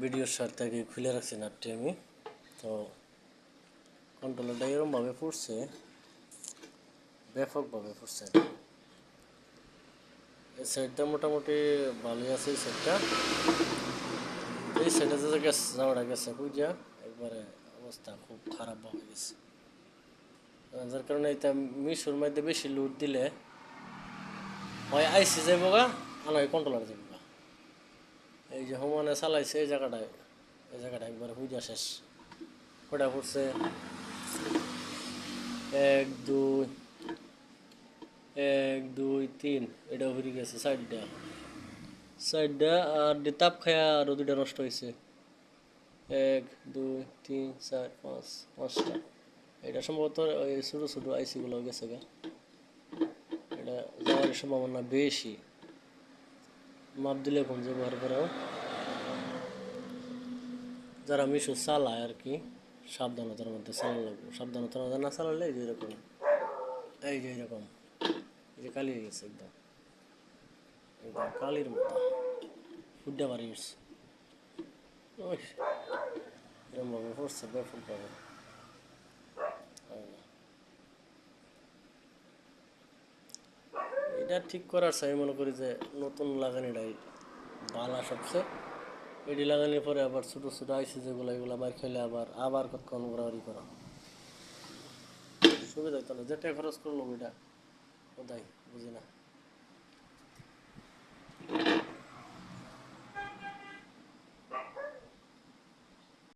ভিডিওর সাথে খুলে রাখছি নাটটি আমি। তো কন্ট্রোলারটা এরকমভাবে পড়ছে, ব্যাপকভাবে পড়ছে। এই সাইডটা মোটামুটি ভালোই আছে। এই সাইডে যে গেছে যাওয়াটা গেছে বুঝা একবারে অবস্থা খুব খারাপভাবে গেছে। যার কারণে এটা মিশুর মধ্যে বেশি লোড দিলে হয় আইসি যাইব গা, আর নয় কন্ট্রোলার যাইব গা। এই যে সমানে চালাইছে এই জায়গাটা একবারে হুইজা শেষ। কটা পড়ছে? 1 2 1 2 3, এটা হয়ে গেছে সাইডটা আর তাপ খায়া আরো দুইটা নষ্ট হয়েছে। 1 2 3 4 5, পাঁচটা। এটা সম্ভবত ওই ছোটো ছোটো আইসিগুলো গেছে গা, এটা যাওয়ার সম্ভাবনা বেশি। মাপ দিলে কোন ব্যবহার করাও যারা মিশু চালায় আর কি, সাবধানতার মধ্যে চালানো লাগবে। সাবধানতার মধ্যে না চালালে এই যে এরকম, এই যে কালি হয়ে গেছে একদম একদম কালির মতো ফুড্ডা বাড়ি গেছে। ওই এরকমভাবে পড়ছে ব্যাপকভাবে। এটা ঠিক করার চাই মনে করি যে নতুন লাগানিটাই ভালো সবচেয়ে। এডি লাগানোর পরে আবার ছোটো ছোটো আইসি যেগুলো এগুলো বাইর খেলে আবার কতক্ষণ ঘোরাঘুরি করা সুবিধা হইতো না। যেটা খরচ করলো ওইটা কোথায় বুঝি না।